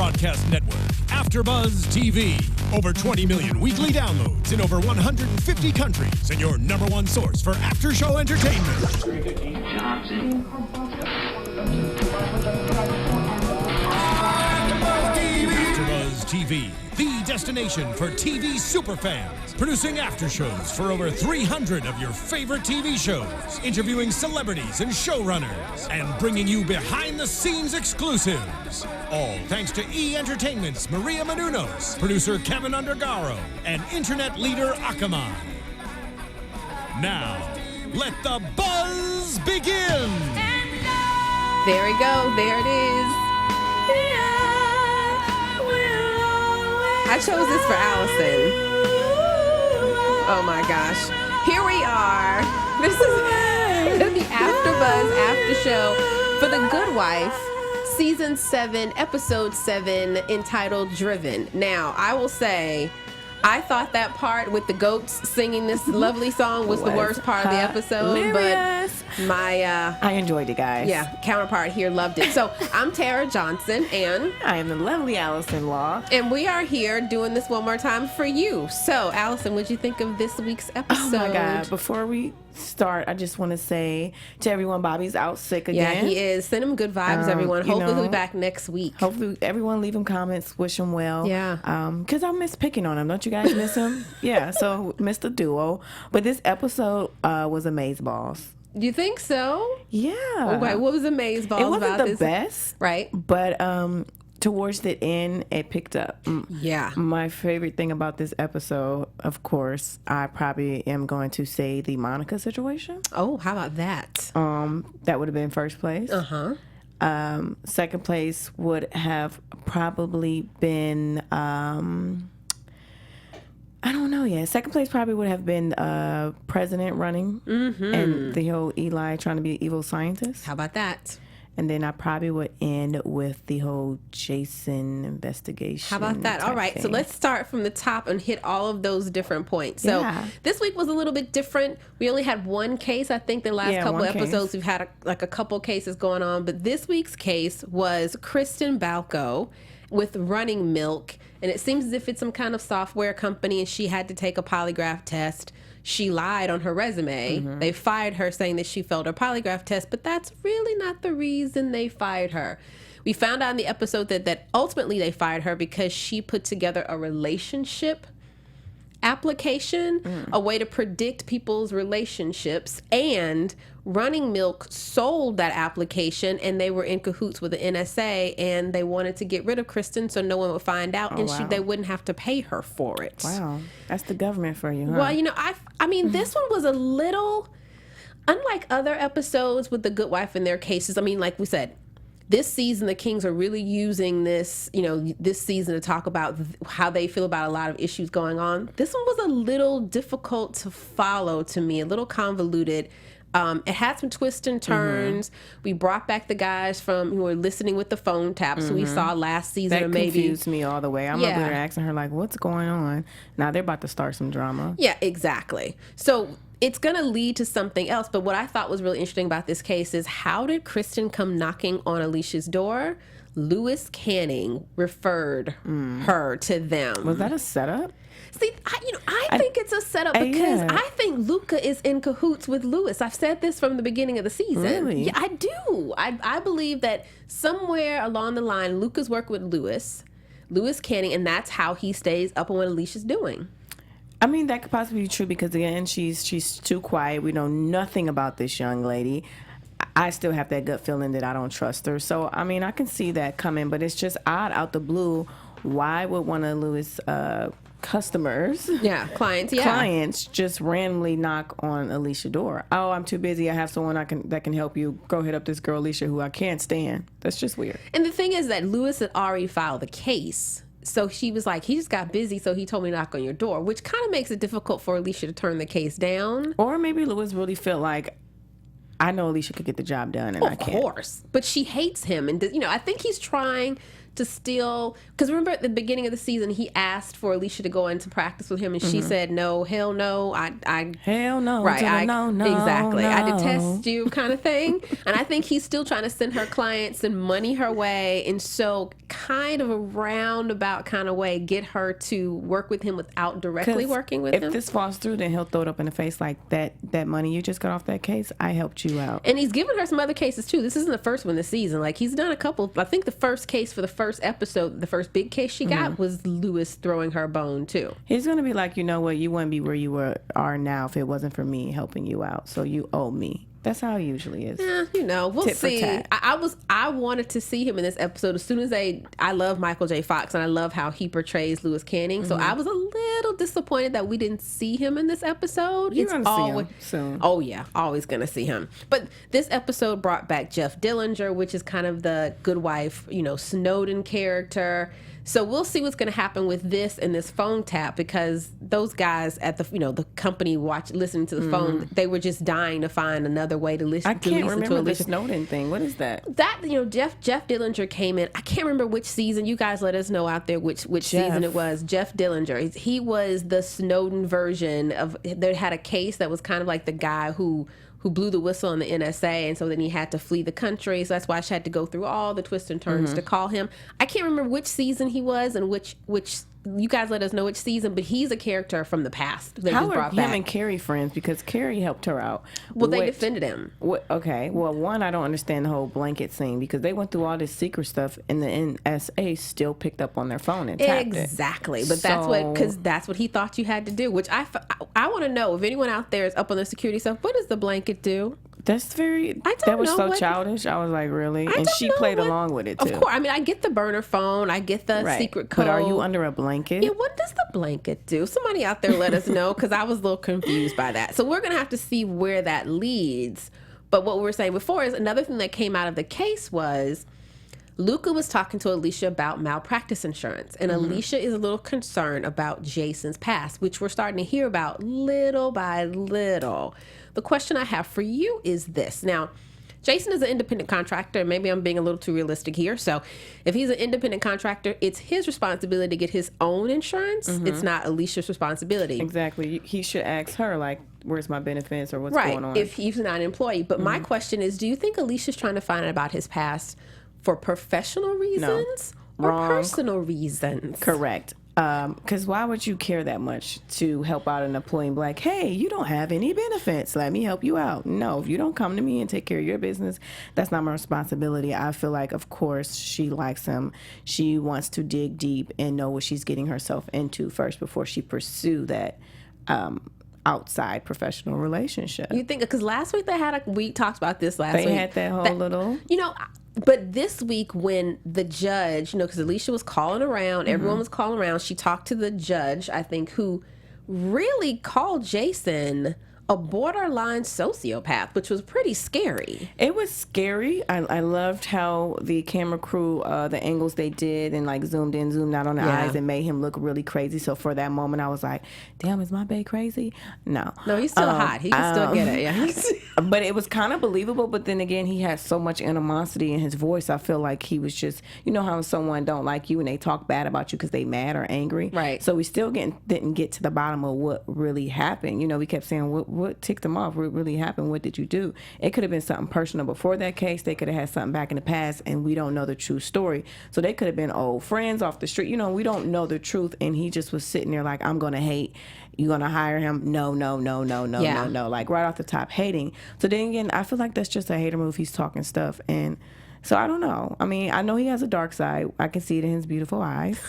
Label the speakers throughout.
Speaker 1: broadcast network, AfterBuzz TV. Over 20 million weekly downloads in over 150 countries, and your number one source for after-show entertainment. AfterBuzz TV, the destination for TV superfans. Producing aftershows for over 300 of your favorite TV shows, interviewing celebrities and showrunners, and bringing you behind-the-scenes exclusives. All thanks to E! Entertainment's Maria Menounos, producer Kevin Undergaro, and internet leader Akamai. Now, let the buzz begin!
Speaker 2: There we go. There it is. I chose this for Allison. Oh my gosh. Here we are. This is the AfterBuzz after show for The Good Wife, Season 7, Episode 7, entitled Driven. Now, I will say, I thought that part with the goats singing this lovely song was the worst part of the episode,
Speaker 3: hilarious.
Speaker 2: but I
Speaker 3: enjoyed it, guys.
Speaker 2: Yeah, counterpart here loved it. So I'm Tara Johnson, and
Speaker 3: I am the lovely Alison Law,
Speaker 2: and we are here doing this one more time for you. So, Allison, what'd you think of this week's episode?
Speaker 3: Oh my God! Before we start, I just want to say to everyone, Bobby's out sick again.
Speaker 2: Yeah, he is. Send him good vibes, everyone. Hopefully he'll be back next week.
Speaker 3: Hopefully everyone leave him comments, wish him well.
Speaker 2: Yeah.
Speaker 3: Because I miss picking on him. Don't you guys miss him? Yeah, so miss the duo. But this episode was amazeballs.
Speaker 2: You think so?
Speaker 3: Yeah.
Speaker 2: Okay, what was amazeballs about this?
Speaker 3: It wasn't the best.
Speaker 2: Right.
Speaker 3: But towards the end, it picked up.
Speaker 2: Yeah.
Speaker 3: My favorite thing about this episode, of course, I probably am going to say the Monica situation.
Speaker 2: Oh, how about that?
Speaker 3: That would have been first place.
Speaker 2: Uh-huh.
Speaker 3: Second place would have probably been, I don't know yet. Second place probably would have been President running and the whole Eli trying to be an evil scientist.
Speaker 2: How about that?
Speaker 3: And then I probably would end with the whole Jason investigation.
Speaker 2: How about that? All right.
Speaker 3: thing.
Speaker 2: So let's start from the top and hit all of those different points. So this week was a little bit different. We only had one case. I think the last couple episodes we've had a couple cases going on. But this week's case was Kristen Balco with Running Milk. And it seems as if it's some kind of software company and she had to take a polygraph test. She lied on her resume. They fired her saying that she failed her polygraph test, but that's really not the reason they fired her. We found out in the episode that ultimately they fired her because she put together a relationship application, a way to predict people's relationships, and Running Milk sold that application, and they were in cahoots with the NSA, and they wanted to get rid of Kristen so no one would find out, they wouldn't have to pay her for it.
Speaker 3: Wow, that's the government for you, huh?
Speaker 2: Well, I mean, this one was a little unlike other episodes with The Good Wife in their cases. I mean, like we said, this season, the Kings are really using this season to talk about how they feel about a lot of issues going on. This one was a little difficult to follow to me, a little convoluted. It had some twists and turns. We brought back the guys who were listening with the phone taps who we saw last season.
Speaker 3: That confused me all the way. I'm over there asking her, like, what's going on? Now they're about to start some drama.
Speaker 2: Yeah, exactly. So it's going to lead to something else. But what I thought was really interesting about this case is, how did Kristen come knocking on Alicia's door? Lewis Canning referred her to them.
Speaker 3: Was that a setup?
Speaker 2: See, I think it's a setup because I think Luca is in cahoots with Lewis. I've said this from the beginning of the season.
Speaker 3: Really?
Speaker 2: Yeah, I do. I believe that somewhere along the line, Luca's worked with Lewis Canning, and that's how he stays up on what Alicia's doing.
Speaker 3: I mean, that could possibly be true because, again, she's too quiet. We know nothing about this young lady. I still have that gut feeling that I don't trust her. So, I mean, I can see that coming, but it's just odd out the blue. Why would one of Lewis' clients just randomly knock on Alicia's door? Oh, I'm too busy. I have someone that can help you. Go hit up this girl Alicia who I can't stand. That's just weird.
Speaker 2: And the thing is that Lewis had already filed the case. So she was like, he just got busy, so he told me to knock on your door, which kind of makes it difficult for Alicia to turn the case down.
Speaker 3: Or maybe Lewis really felt like, I know Alicia could get the job done, and I can't.
Speaker 2: Of course. But she hates him. And, I think he's trying to still, because remember at the beginning of the season, he asked for Alicia to go into practice with him, and she said, no, hell no.
Speaker 3: Hell no.
Speaker 2: Right.
Speaker 3: No.
Speaker 2: Exactly. I detest you kind of thing. And I think he's still trying to send her clients and money her way. And so kind of a roundabout kind of way get her to work with him without directly working with him.
Speaker 3: If this falls through, then he'll throw it up in the face like that money you just got off that case, I helped you out.
Speaker 2: And he's given her some other cases too. This isn't the first one this season. Like, he's done a couple. I think the first case for the first episode, the first big case she got was Lewis throwing her a bone too. He's
Speaker 3: going to be like, you know what, you wouldn't be where you are now if it wasn't for me helping you out. So you owe me. That's how it usually is.
Speaker 2: Yeah, we'll see. I wanted to see him in this episode as soon as I love Michael J. Fox and I love how he portrays Lewis Canning. So I was a little disappointed that we didn't see him in this episode.
Speaker 3: You're going to see him soon.
Speaker 2: Oh yeah, always going to see him. But this episode brought back Jeff Dillinger, which is kind of the good wife, Snowden character. So we'll see what's going to happen with this and this phone tap, because those guys at the company listening to the phone, they were just dying to find another way to listen.
Speaker 3: I can't remember the Snowden thing. What is that?
Speaker 2: Jeff Dillinger came in. I can't remember which season. You guys let us know out there which season it was. Jeff Dillinger. He was the Snowden version of. They had a case that was kind of like the guy who blew the whistle on the NSA, and so then he had to flee the country. So that's why she had to go through all the twists and turns to call him. I can't remember which season he was and which you guys let us know which season, but he's a character from the past.
Speaker 3: How are him and Carrie friends? Because Carrie helped her out.
Speaker 2: Well, they defended him.
Speaker 3: Okay. Well, one, I don't understand the whole blanket scene, because they went through all this secret stuff and the NSA still picked up on their phone and tapped it.
Speaker 2: Exactly. But that's what he thought you had to do, which I want to know if anyone out there is up on the security stuff. What does the blanket do?
Speaker 3: That was so childish. I was like, really? And she played along with it, too.
Speaker 2: Of course. I mean, I get the burner phone. I get the secret code.
Speaker 3: But are you under a blanket?
Speaker 2: Yeah, what does the blanket do? Somebody out there let us know, because I was a little confused by that. So we're going to have to see where that leads. But what we were saying before is another thing that came out of the case was Luca was talking to Alicia about malpractice insurance. And Alicia is a little concerned about Jason's past, which we're starting to hear about little by little. The question I have for you is this. Now, Jason is an independent contractor. Maybe I'm being a little too realistic here. So if he's an independent contractor, it's his responsibility to get his own insurance. It's not Alicia's responsibility.
Speaker 3: Exactly. He should ask her, like, where's my benefits or what's going on?
Speaker 2: If he's not an employee. But my question is, do you think Alicia's trying to find out about his past for professional reasons or personal reasons?
Speaker 3: Correct. Because why would you care that much to help out an employee and be like, hey, you don't have any benefits, let me help you out? No, if you don't come to me and take care of your business, that's not my responsibility. I feel like, of course, she likes him. She wants to dig deep and know what she's getting herself into first before she pursue that outside professional relationship.
Speaker 2: You think, because last week we talked about this last week.
Speaker 3: They had that whole little...
Speaker 2: But this week when the judge, because Alicia was calling around, everyone was calling around, she talked to the judge, I think, who really called Jason a borderline sociopath, which was pretty scary.
Speaker 3: It was scary. I loved how the camera crew, the angles they did and like zoomed in, zoomed out on the eyes and made him look really crazy. So for that moment, I was like, damn, is my bae crazy? No,
Speaker 2: he's still hot. He can still get it. Yeah.
Speaker 3: But it was kind of believable. But then again, he had so much animosity in his voice. I feel like he was just, how someone don't like you and they talk bad about you because they mad or angry.
Speaker 2: Right.
Speaker 3: So we still didn't get to the bottom of what really happened. We kept saying, what ticked them off? What really happened? What did you do? It could have been something personal before that case. They could have had something back in the past, and we don't know the true story. So they could have been old friends off the street. We don't know the truth, and he just was sitting there like, I'm going to hate. You going to hire him? No, like right off the top, hating. So then again, I feel like that's just a hater move. He's talking stuff, and so I don't know. I mean, I know he has a dark side. I can see it in his beautiful eyes.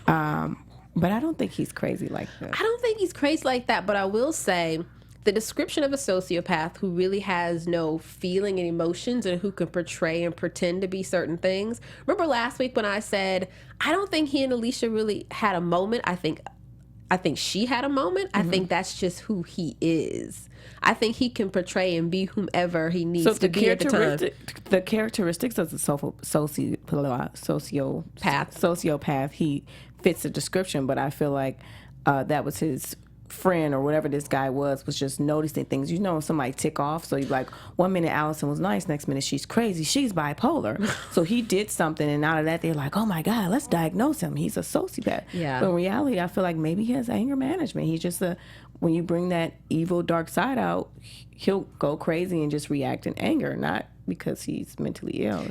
Speaker 3: But I don't think he's crazy like that.
Speaker 2: I don't think he's crazy like that, but I will say the description of a sociopath who really has no feeling and emotions and who can portray and pretend to be certain things. Remember last week when I said, I don't think he and Alicia really had a moment. I think she had a moment. I think that's just who he is. I think he can portray and be whomever he needs to be at the time.
Speaker 3: The characteristics of the sociopath, he fits the description, but I feel like that was his friend or whatever this guy was just noticing things. Somebody tick off, so you're like, 1 minute Allison was nice, next minute she's crazy, she's bipolar. So he did something, and out of that they're like, oh my God, let's diagnose him, he's a sociopath. But in reality, I feel like maybe he has anger management. He's just when you bring that evil dark side out, he'll go crazy and just react in anger, not because he's mentally ill.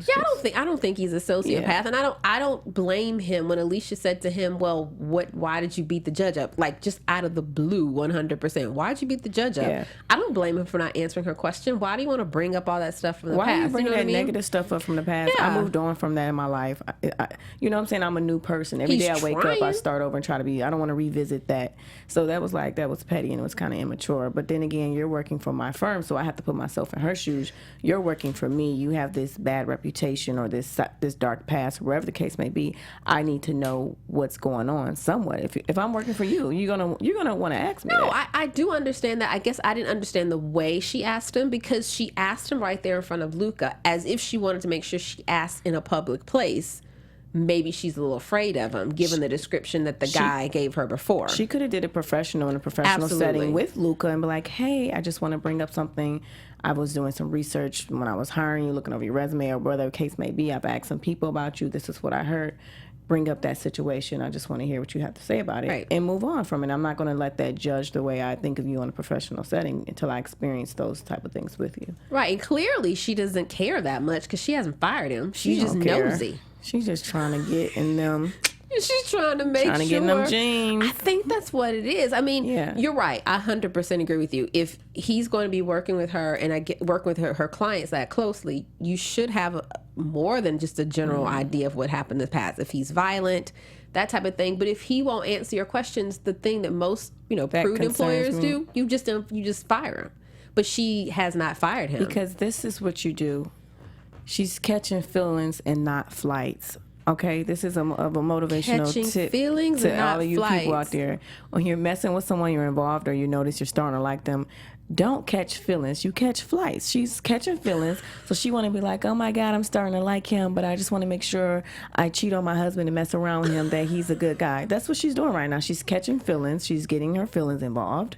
Speaker 2: I don't think he's a sociopath, and I don't blame him when Alicia said to him, "Well, why did you beat the judge up?" Like, just out of the blue, 100%. Why'd you beat the judge up? Yeah. I don't blame him for not answering her question. Why do you want to bring up all that stuff from the past?
Speaker 3: Why are you bringing that negative stuff up from the past? Yeah. I moved on from that in my life. You know what I'm saying? I'm a new person. Every day I wake up, I start over and try to be. I don't want to revisit that. So that was petty and it was kind of immature. But then again, you're working for my firm, so I have to put myself in her shoes. You're working for me. You have this bad reputation or this dark past, wherever the case may be. I need to know what's going on somewhat. If I'm working for you, you're gonna want to ask me.
Speaker 2: No, I do understand that. I guess I didn't understand the way she asked him, because she asked him right there in front of Luca, as if she wanted to make sure she asked in a public place. Maybe she's a little afraid of him, given the description that the guy gave her before.
Speaker 3: She could have did it in a professional setting with Luca and be like, "Hey, I just want to bring up something. I was doing some research when I was hiring you, looking over your resume or whatever the case may be. I've asked some people about you. This is what I heard. Bring up that situation. I just want to hear what you have to say about it and move on from it. I'm not going to let that judge the way I think of you in a professional setting until I experience those type of things with you."
Speaker 2: Right, and clearly she doesn't care that much because she hasn't fired him. She's just nosy.
Speaker 3: She's just trying to get in them.
Speaker 2: She's trying to make sure.
Speaker 3: Trying to get in them jeans.
Speaker 2: I think that's what it is. I mean, You're right. I 100% agree with you. If he's going to be working with her and work with her clients that closely, you should have more than just a general idea of what happened in the past. If he's violent, that type of thing. But if he won't answer your questions, the thing that most prudent employers do, you just fire him. But she has not fired him.
Speaker 3: Because this is what you do. She's catching feelings and not flights. Okay, this is of a motivational tip
Speaker 2: feelings
Speaker 3: to
Speaker 2: and not
Speaker 3: all of you
Speaker 2: flights.
Speaker 3: people out there. When you're messing with someone you're involved or you notice you're starting to like them, don't catch feelings. You catch flights. She's catching feelings, so she want to be like, "Oh my God, I'm starting to like him, but I just want to make sure I cheat on my husband and mess around with him, that he's a good guy." That's what she's doing right now. She's catching feelings. She's getting her feelings involved,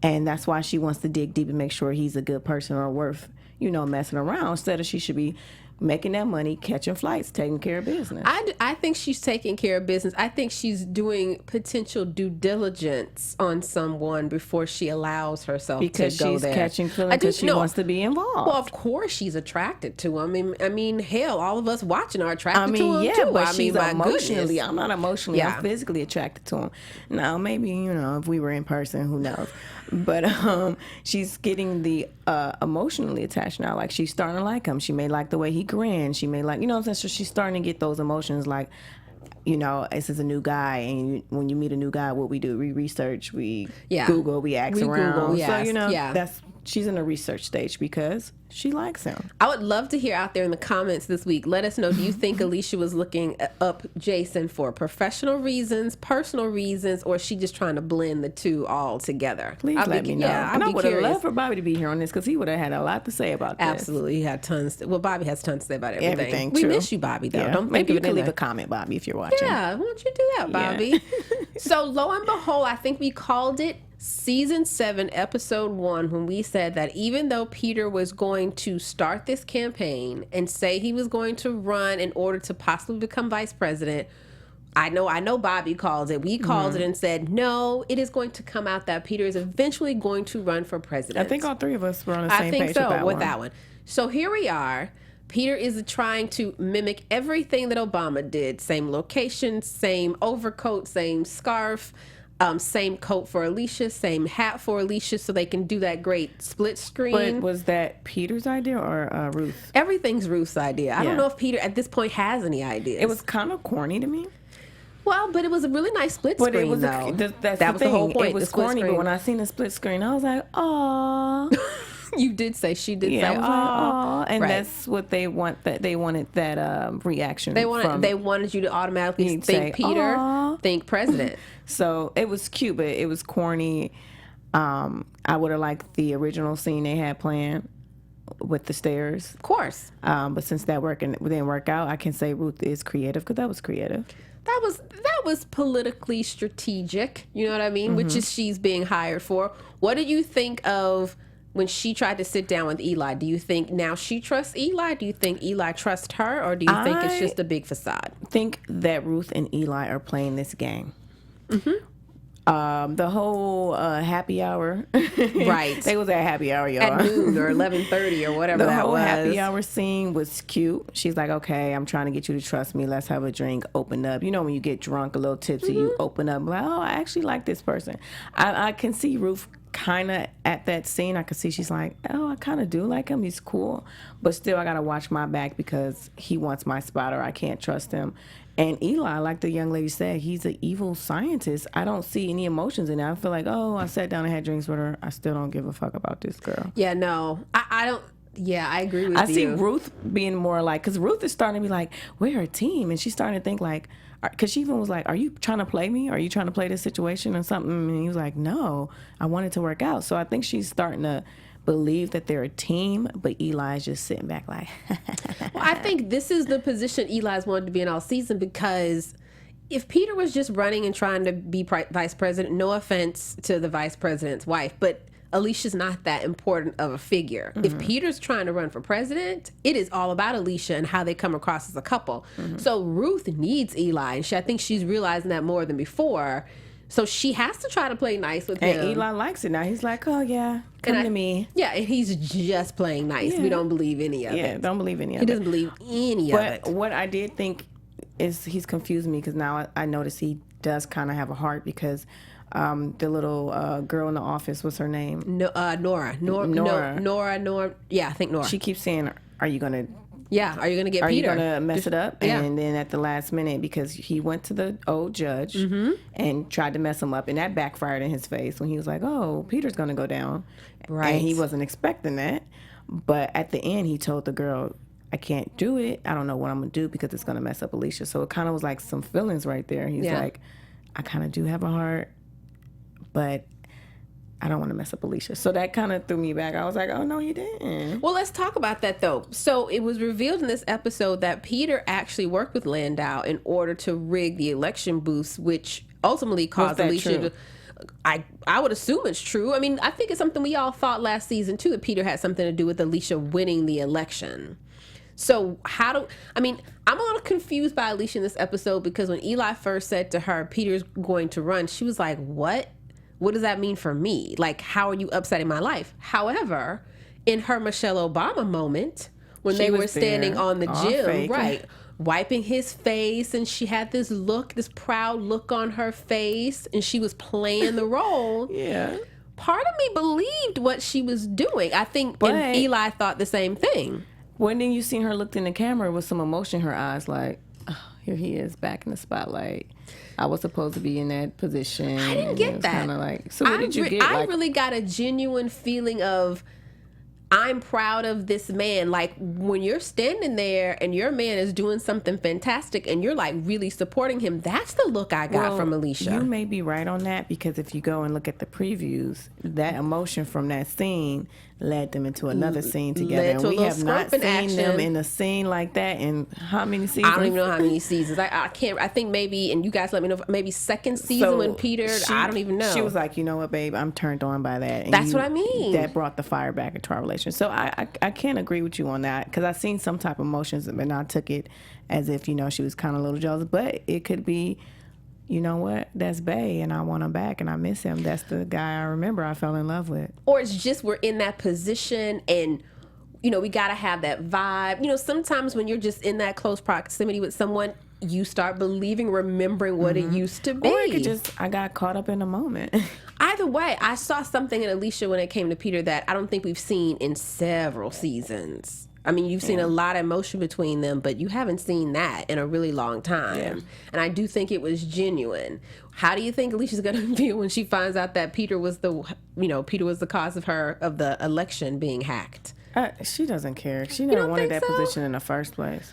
Speaker 3: and that's why she wants to dig deep and make sure he's a good person or worth, messing around. Instead of she should be making that money, catching flights, taking care of business.
Speaker 2: I think she's taking care of business. I think she's doing potential due diligence on someone before she allows herself to go there.
Speaker 3: Because she's catching feelings because she wants to be involved.
Speaker 2: Well, of course she's attracted to him. I mean, hell, all of us watching are attracted to him too.
Speaker 3: But she's emotionally. I'm not emotionally. I'm physically attracted to him. Now, maybe, if we were in person, who knows? But she's getting the emotionally attached now. Like, she's starting to like him. She may like the way he grins. She may like, what I'm saying? So she's starting to get those emotions like, this is a new guy. And when you meet a new guy, what we do, we research, we Google, we ask around.
Speaker 2: Google, yes.
Speaker 3: So, she's in the research stage because she likes him.
Speaker 2: I would love to hear out there in the comments this week. Let us know, do you think Alicia was looking up Jason for professional reasons, personal reasons, or is she just trying to blend the two all together?
Speaker 3: Please let me know. And I would have loved for Bobby to be here on this because he would have had a lot to say about this.
Speaker 2: Absolutely. He had tons. Bobby has tons to say about everything.
Speaker 3: We
Speaker 2: miss you, Bobby, though.
Speaker 3: Yeah. Maybe you can leave a comment, Bobby, if you're watching.
Speaker 2: Yeah, why don't you do that, Bobby? So, lo and behold, I think we called it Season 7, Episode 1, when we said that even though Peter was going to start this campaign and say he was going to run in order to possibly become vice president, I know Bobby called it. We called it and said, no, it is going to come out that Peter is eventually going to run for president.
Speaker 3: I think all three of us were on the same page
Speaker 2: with that one. So here we are. Peter is trying to mimic everything that Obama did. Same location, same overcoat, same scarf, same coat for Alicia, same hat for Alicia, so they can do that great split screen.
Speaker 3: But was that Peter's idea or Ruth?
Speaker 2: Everything's Ruth's idea. I don't know if Peter at this point has any ideas.
Speaker 3: It was kind of corny to me.
Speaker 2: Well, but it was a really nice split screen,
Speaker 3: it was
Speaker 2: though.
Speaker 3: That was the whole point. It was corny, but when I seen the split screen, I was like, "Aw."
Speaker 2: You did say, she did say,
Speaker 3: "Aw," and that's what they want. That they wanted that reaction.
Speaker 2: They wanted you to automatically think Peter,
Speaker 3: Aw.
Speaker 2: think president.
Speaker 3: So it was cute, but it was corny. I would have liked the original scene they had planned with the stairs,
Speaker 2: of course.
Speaker 3: But since that didn't work out, I can say Ruth is creative because that was creative.
Speaker 2: That was politically strategic. You know what I mean? Which is she's being hired for. What do you think of when she tried to sit down with Eli? Do you think now she trusts Eli? Do you think Eli trusts her? Or do you think it's just a big facade?
Speaker 3: I think that Ruth and Eli are playing this game. The whole happy hour.
Speaker 2: Right.
Speaker 3: They was at happy hour, y'all.
Speaker 2: At noon or 11:30 or whatever that was.
Speaker 3: The whole happy hour scene was cute. She's like, okay, I'm trying to get you to trust me. Let's have a drink. Open up. You know when you get drunk, a little tipsy, you open up. Like, oh, I actually like this person. I can see Ruth kind of at that scene. I can see she's like, oh, I kind of do like him. He's cool. But still, I got to watch my back because he wants my spot or I can't trust him. And Eli, like the young lady said, he's an evil scientist. I don't see any emotions in it. I feel like, oh, I sat down and had drinks with her. I still don't give a fuck about this girl.
Speaker 2: Yeah, no. I don't. Yeah, I agree with you.
Speaker 3: I see Ruth being more like, because Ruth is starting to be like, we're a team. And she's starting to think like, because she even was like, are you trying to play me? Are you trying to play this situation or something? And he was like, no, I want it to work out. So I think she's starting to believe that they're a team, but Eli's just sitting back like.
Speaker 2: Well, I think this is the position Eli's wanted to be in all season, because if Peter was just running and trying to be vice president, no offense to the vice president's wife, but Alicia's not that important of a figure. Mm-hmm. If Peter's trying to run for president, it is all about Alicia and how they come across as a couple. Mm-hmm. So Ruth needs Eli, and I think she's realizing that more than before. So she has to try to play nice with him.
Speaker 3: And Eli likes it now. He's like, oh, yeah, come to me.
Speaker 2: Yeah, and he's just playing nice. Yeah. We don't believe any of it.
Speaker 3: Yeah, don't believe any of it.
Speaker 2: He doesn't believe any of it.
Speaker 3: But what I did think is he's confused me, because now I notice he does kind of have a heart, because the little girl in the office, what's her name?
Speaker 2: Nora. Yeah, I think Nora.
Speaker 3: She keeps saying, are you going to...
Speaker 2: Yeah, are you going to get
Speaker 3: Are
Speaker 2: Peter?
Speaker 3: you going to mess it up?
Speaker 2: Yeah.
Speaker 3: And then at the last minute, because he went to the old judge and tried to mess him up, and that backfired in his face when he was like, oh, Peter's going to go down.
Speaker 2: Right.
Speaker 3: And he wasn't expecting that. But at the end, he told the girl, I can't do it. I don't know what I'm going to do because it's going to mess up Alicia. So it kind of was like some feelings right there. He's like, I kind of do have a heart, but I don't want to mess up Alicia. So that kind of threw me back. I was like, oh, no, you didn't.
Speaker 2: Well, let's talk about that, though. So it was revealed in this episode that Peter actually worked with Landau in order to rig the election booths, which ultimately caused Alicia to... I would assume it's true. I mean, I think it's something we all thought last season, too, that Peter had something to do with Alicia winning the election. So I'm a little confused by Alicia in this episode, because when Eli first said to her, Peter's going to run, she was like, what? What does that mean for me? Like, how are you upsetting my life? However, in her Michelle Obama moment, when they were standing on the gym, right, wiping his face, and she had this proud look on her face, and she was playing the role.
Speaker 3: Yeah.
Speaker 2: Part of me believed what she was doing. I think, and Eli thought the same thing.
Speaker 3: When then you seen her look in the camera with some emotion in her eyes, like, oh, here he is back in the spotlight. I was supposed to be in that position.
Speaker 2: I didn't get that.
Speaker 3: Like, so what did you get?
Speaker 2: I really got a genuine feeling of, I'm proud of this man. Like, when you're standing there and your man is doing something fantastic and you're like really supporting him, that's the look I got from Alicia.
Speaker 3: You may be right on that, because if you go and look at the previews, that emotion from that scene led them into another scene together. And we have not seen them in a scene like that in how many seasons?
Speaker 2: I don't even know how many seasons. I can't. I think maybe, and you guys let me know, maybe second season when Peter, I don't even know.
Speaker 3: She was like, you know what, babe, I'm turned on by that. And
Speaker 2: that's what I mean.
Speaker 3: That brought the fire back into our relationship. So I can't agree with you on that, because I've seen some type of emotions, but I took it as if, she was kind of a little jealous. But it could be, you know what, that's Bae, and I want him back, and I miss him. That's the guy I remember I fell in love with.
Speaker 2: Or it's just we're in that position, and we got to have that vibe. Sometimes when you're just in that close proximity with someone, you start remembering what it used to be.
Speaker 3: Or it could just, I got caught up in the moment.
Speaker 2: Either way, I saw something in Alicia when it came to Peter that I don't think we've seen in several seasons. I mean, you've seen a lot of emotion between them, but you haven't seen that in a really long time. Yeah. And I do think it was genuine. How do you think Alicia's going to feel when she finds out that Peter was the cause of the election being hacked?
Speaker 3: She doesn't care. She never wanted that position in the first place.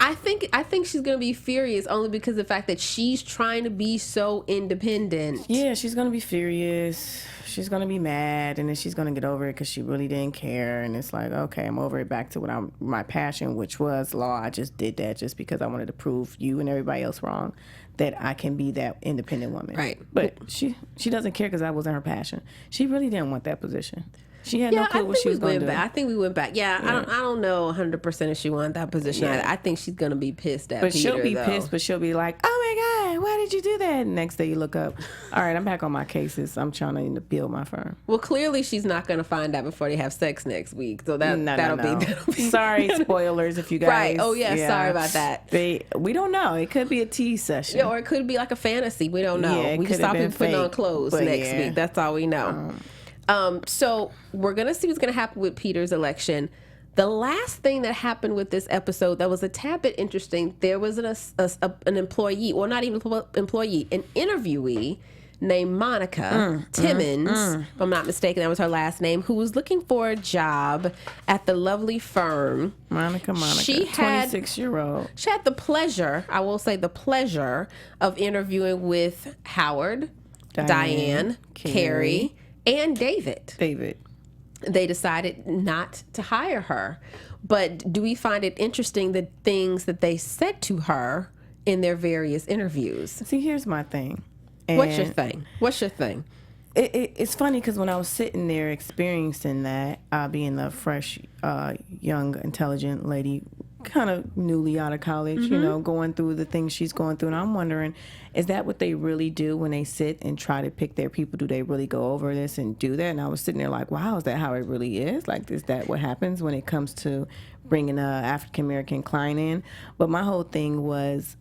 Speaker 2: I think she's going to be furious, only because of the fact that she's trying to be so independent.
Speaker 3: Yeah, she's going to be furious. She's going to be mad, and then she's going to get over it because she really didn't care. And it's like, okay, I'm over it, back to my passion, which was law. I just did that just because I wanted to prove you and everybody else wrong, that I can be that independent woman.
Speaker 2: Right.
Speaker 3: But she doesn't care, because that wasn't her passion. She really didn't want that position. She had no clue what she was going to do.
Speaker 2: I think we went back. Yeah. I don't know 100% if she wanted that position. Yeah. I think she's going to be pissed at Peter,
Speaker 3: she'll be
Speaker 2: though.
Speaker 3: pissed, but she'll be like, oh my God, why did you do that? Next day you look up, all right, I'm back on my cases. I'm trying to build my firm.
Speaker 2: Well, clearly she's not going to find out before they have sex next week. So that'll be
Speaker 3: sorry, spoilers if you guys.
Speaker 2: Right. Oh, yeah. Sorry about that.
Speaker 3: We don't know. It could be a tease session.
Speaker 2: Yeah, or it could be like a fantasy. We don't know.
Speaker 3: Yeah,
Speaker 2: we just saw people putting on clothes next
Speaker 3: yeah.
Speaker 2: week. That's all we know. So we're going to see what's going to happen with Peter's election. The last thing that happened with this episode that was a tad bit interesting, there was an employee, well, not even an employee, an interviewee named Monica Timmons, if I'm not mistaken, that was her last name, who was looking for a job at the lovely firm.
Speaker 3: Monica,
Speaker 2: she
Speaker 3: 26-year-old.
Speaker 2: She had the pleasure, I will say the pleasure, of interviewing with Howard, Diane, Carrie, and David. They decided not to hire her. But do we find it interesting the things that they said to her in their various interviews?
Speaker 3: See, here's my thing.
Speaker 2: What's your thing?
Speaker 3: It's funny because when I was sitting there experiencing that, being the fresh, young, intelligent lady, kind of newly out of college, going through the things she's going through, and I'm wondering, is that what they really do when they sit and try to pick their people? Do they really go over this and do that? And I was sitting there like, wow, is that how it really is? Like, is that what happens when it comes to bringing a African-American client in? But my whole thing was,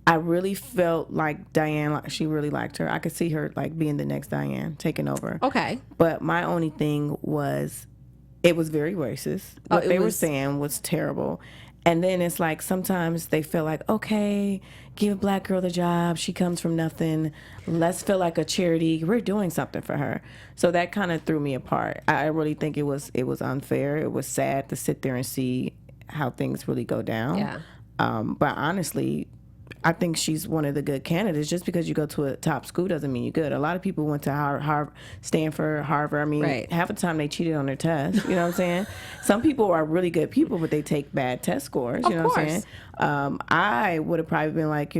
Speaker 3: I really felt like Diane, she really liked her. I could see her like being the next Diane, taking over.
Speaker 2: Okay.
Speaker 3: But my only thing was, it was very racist. What they were saying was terrible. And then it's like sometimes they feel like, okay, give a black girl the job. She comes from nothing. Let's feel like a charity. We're doing something for her. So that kind of threw me apart. I really think it was unfair. It was sad to sit there and see how things really go down.
Speaker 2: Yeah.
Speaker 3: But honestly, I think she's one of the good candidates. Just because you go to a top school doesn't mean you're good. A lot of people went to Harvard, Stanford, Harvard. I mean, half the time they cheated on their tests. You know what I'm saying? Some people are really good people, but they take bad test scores. You know what I'm saying? I would have probably been like,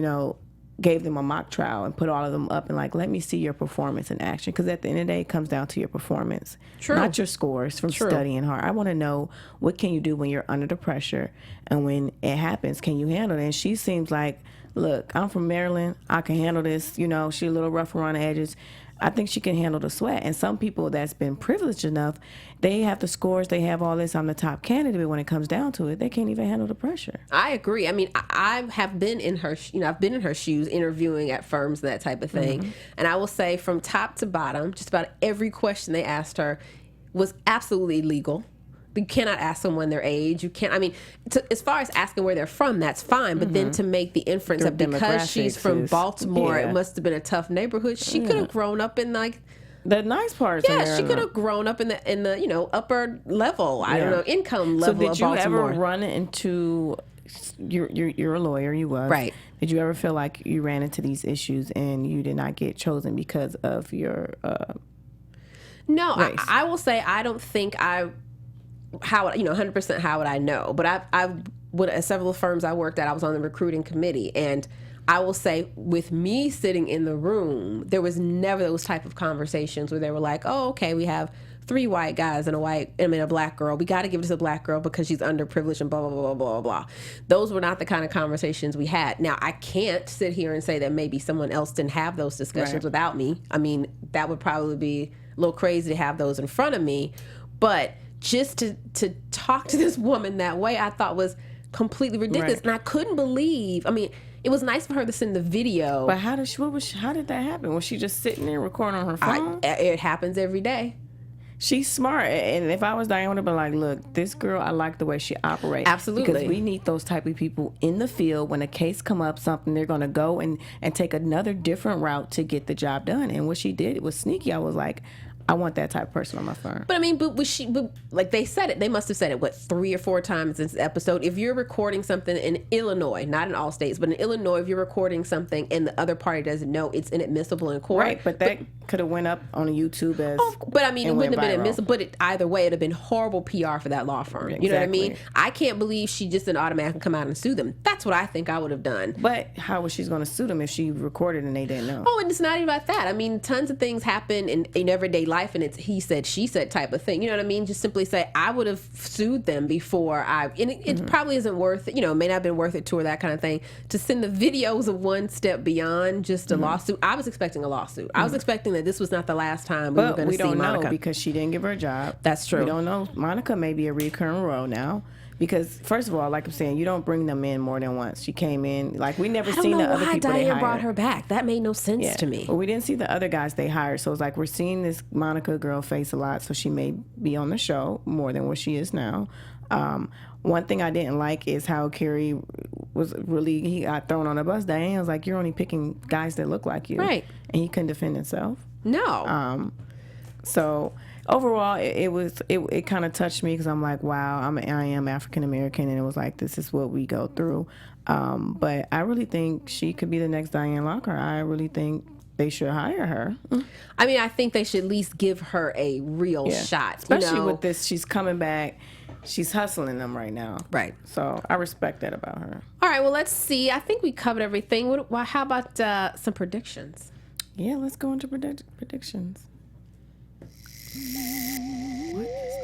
Speaker 3: gave them a mock trial and put all of them up and like, let me see your performance in action. Because at the end of the day, it comes down to your performance. True. Not your scores from studying hard. I want to know, what can you do when you're under the pressure? And when it happens, can you handle it? And she seems like, look, I'm from Maryland. I can handle this. She's a little rough around the edges. I think she can handle the sweat. And some people that's been privileged enough, they have the scores, they have all this, I'm the top candidate, but when it comes down to it, they can't even handle the pressure.
Speaker 2: I agree. I mean, I have been in her, I've been in her shoes interviewing at firms and that type of thing. And I will say from top to bottom, just about every question they asked her was absolutely illegal. You cannot ask someone their age. You can't. I mean, as far as asking where they're from, that's fine. But then to make the inference that because she's from Baltimore, it must have been a tough neighborhood. She could have grown up in like
Speaker 3: the nice parts.
Speaker 2: Yeah, she could have grown up in the upper level. I don't know, income level.
Speaker 3: So did you
Speaker 2: of Baltimore.
Speaker 3: ever run into? You're a lawyer. You was
Speaker 2: right.
Speaker 3: Did you ever feel like you ran into these issues and you did not get chosen because of your?
Speaker 2: No, I will say I don't think I. 100% how would I know? But at several firms I worked at, I was on the recruiting committee, and I will say with me sitting in the room, there was never those type of conversations where they were like, oh, okay, we have 3 white guys and a black girl. We got to give this a black girl because she's underprivileged and blah, blah, blah, blah, blah. Those were not the kind of conversations we had. Now, I can't sit here and say that maybe someone else didn't have those discussions without me. I mean, that would probably be a little crazy to have those in front of me. But just to talk to this woman that way, I thought was completely ridiculous. Right. And I couldn't believe, I mean, it was nice for her to send the video.
Speaker 3: But how did that happen? Was she just sitting there recording on her phone?
Speaker 2: It happens every day.
Speaker 3: She's smart. And if I was Diane, I would have been like, look, this girl, I like the way she operates.
Speaker 2: Absolutely.
Speaker 3: Because we need those type of people in the field. When a case come up, something, they're going to go and take another different route to get the job done. And what she did, it was sneaky. I was like, I want that type of person on my firm.
Speaker 2: But I mean, but like they said it, they must have said it, 3 or 4 times in this episode. If you're recording something in Illinois, not in all states, but in Illinois, if you're recording something and the other party doesn't know, it's inadmissible in court.
Speaker 3: Right, but that could have went up on YouTube as.
Speaker 2: But I mean, it wouldn't have been admissible. But either way, it'd have been horrible PR for that law firm. Exactly. You know what I mean? I can't believe she just didn't automatically come out and sue them. That's what I think I would have done.
Speaker 3: But how was she going to sue them if she recorded and they didn't know?
Speaker 2: Oh, and it's not even about that. I mean, tons of things happen in everyday life. life and it's he said, she said type of thing. You know what I mean? Just simply say, I would have sued them before it probably isn't worth it. It may not have been worth it to her, that kind of thing. To send the videos of one step beyond just a lawsuit. I was expecting a lawsuit. I was expecting that this was not the last time we were going to see Monica.
Speaker 3: We don't know because she didn't give her a job.
Speaker 2: That's true.
Speaker 3: We don't know. Monica may be a recurring role now. Because, first of all, like I'm saying, you don't bring them in more than once. She came in, like, we never seen the other people they hired.
Speaker 2: Diane brought her back. That made no sense to me.
Speaker 3: Well, we didn't see the other guys they hired. So it's like we're seeing this Monica girl face a lot. So she may be on the show more than what she is now. One thing I didn't like is how Carrie was really, he got thrown on the bus. Diane was like, you're only picking guys that look like you.
Speaker 2: Right.
Speaker 3: And he couldn't defend himself.
Speaker 2: No.
Speaker 3: So overall, it kind of touched me because I'm like, wow, I am African American, and it was like, this is what we go through. But I really think she could be the next Diane Locker. I really think they should hire her.
Speaker 2: I mean, I think they should at least give her a real shot.
Speaker 3: Especially with this, she's coming back. She's hustling them right now.
Speaker 2: Right.
Speaker 3: So I respect that about her.
Speaker 2: All right, well, let's see. I think we covered everything. How about some predictions?
Speaker 3: Yeah, let's go into predictions.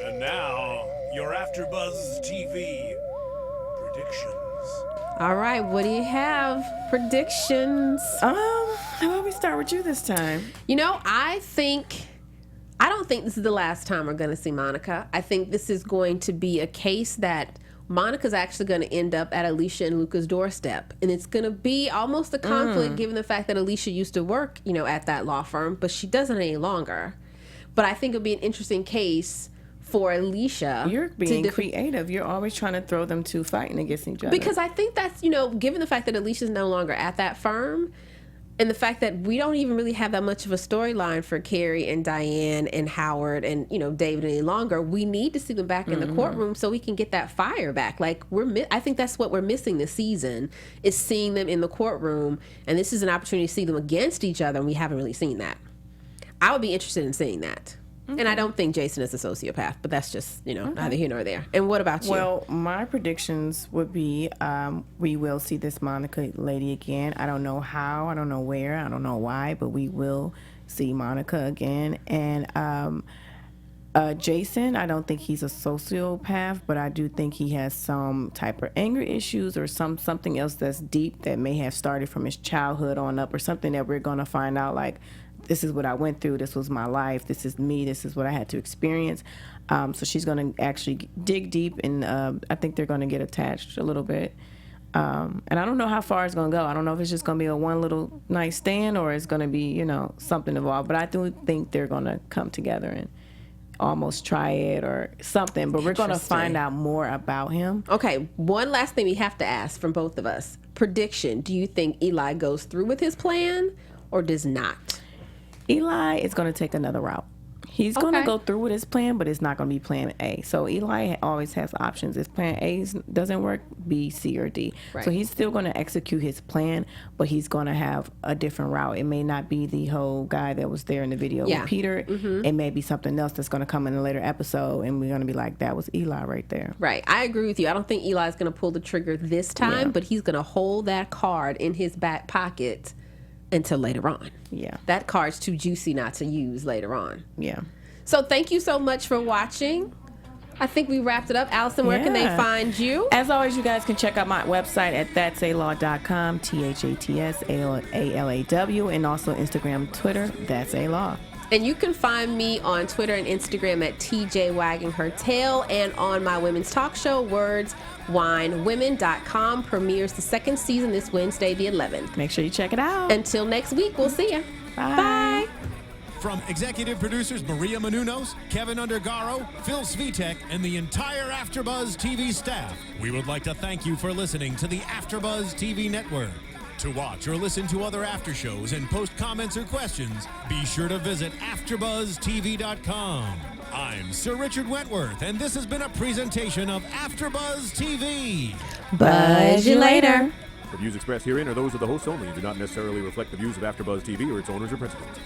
Speaker 1: And now, your AfterBuzz TV predictions.
Speaker 2: All right, what do you have? Predictions.
Speaker 3: How about we start with you this time?
Speaker 2: I don't think this is the last time we're going to see Monica. I think this is going to be a case that Monica's actually going to end up at Alicia and Luca's doorstep. And it's going to be almost a conflict given the fact that Alicia used to work, at that law firm, but she doesn't any longer. But I think it'll be an interesting case for Alicia.
Speaker 3: You're being creative. You're always trying to throw them two fighting against each other.
Speaker 2: Because I think that's, given the fact that Alicia's no longer at that firm, and the fact that we don't even really have that much of a storyline for Carrie and Diane and Howard and, David any longer, we need to see them back in the courtroom so we can get that fire back. Like, I think that's what we're missing this season, is seeing them in the courtroom. And this is an opportunity to see them against each other, and we haven't really seen that. I would be interested in seeing that. And I don't think Jason is a sociopath, but that's just, neither here nor there. And what about you?
Speaker 3: Well, my predictions would be we will see this Monica lady again. I don't know how, I don't know where, I don't know why, but we will see Monica again. And Jason, I don't think he's a sociopath, but I do think he has some type of anger issues or something else that's deep that may have started from his childhood on up, or something that we're going to find out, like, this is what I went through, this was my life, this is me, this is what I had to experience. So she's going to actually dig deep, and I think they're going to get attached a little bit. And I don't know how far it's going to go. I don't know if it's just going to be a one little night stand or it's going to be, something involved. But I do think they're going to come together and almost try it or something. But we're going to find out more about him.
Speaker 2: Okay, one last thing we have to ask from both of us. Prediction, do you think Eli goes through with his plan or does not?
Speaker 3: Eli is going to take another route. He's going to go through with his plan, but it's not going to be plan A. So Eli always has options. If plan A doesn't work, B, C, or D. Right. So he's still going to execute his plan, but he's going to have a different route. It may not be the whole guy that was there in the video with Peter. Mm-hmm. It may be something else that's going to come in a later episode, and we're going to be like, that was Eli right there.
Speaker 2: Right. I agree with you. I don't think Eli's going to pull the trigger this time, but he's going to hold that card in his back pocket until later on.
Speaker 3: Yeah.
Speaker 2: That card's too juicy not to use later on.
Speaker 3: Yeah.
Speaker 2: So thank you so much for watching. I think we wrapped it up. Allison, where can they find you?
Speaker 3: As always, you guys can check out my website at that'salaw.com, That'sAlaw, and also Instagram, Twitter, That's A Law.
Speaker 2: And you can find me on Twitter and Instagram at TJ Wagging Her Tail, and on my women's talk show, WordsWineWomen.com, premieres the second season this Wednesday, the 11th.
Speaker 3: Make sure you check it out.
Speaker 2: Until next week, we'll see you.
Speaker 3: Bye.
Speaker 2: Bye.
Speaker 1: From executive producers Maria Menounos, Kevin Undergaro, Phil Svitek, and the entire AfterBuzz TV staff, we would like to thank you for listening to the AfterBuzz TV network. To watch or listen to other after shows and post comments or questions, be sure to visit AfterBuzzTV.com. I'm Sir Richard Wentworth, and this has been a presentation of AfterBuzz TV.
Speaker 2: Buzz you later.
Speaker 4: The views expressed herein are those of the hosts only and do not necessarily reflect the views of AfterBuzz TV or its owners or principals.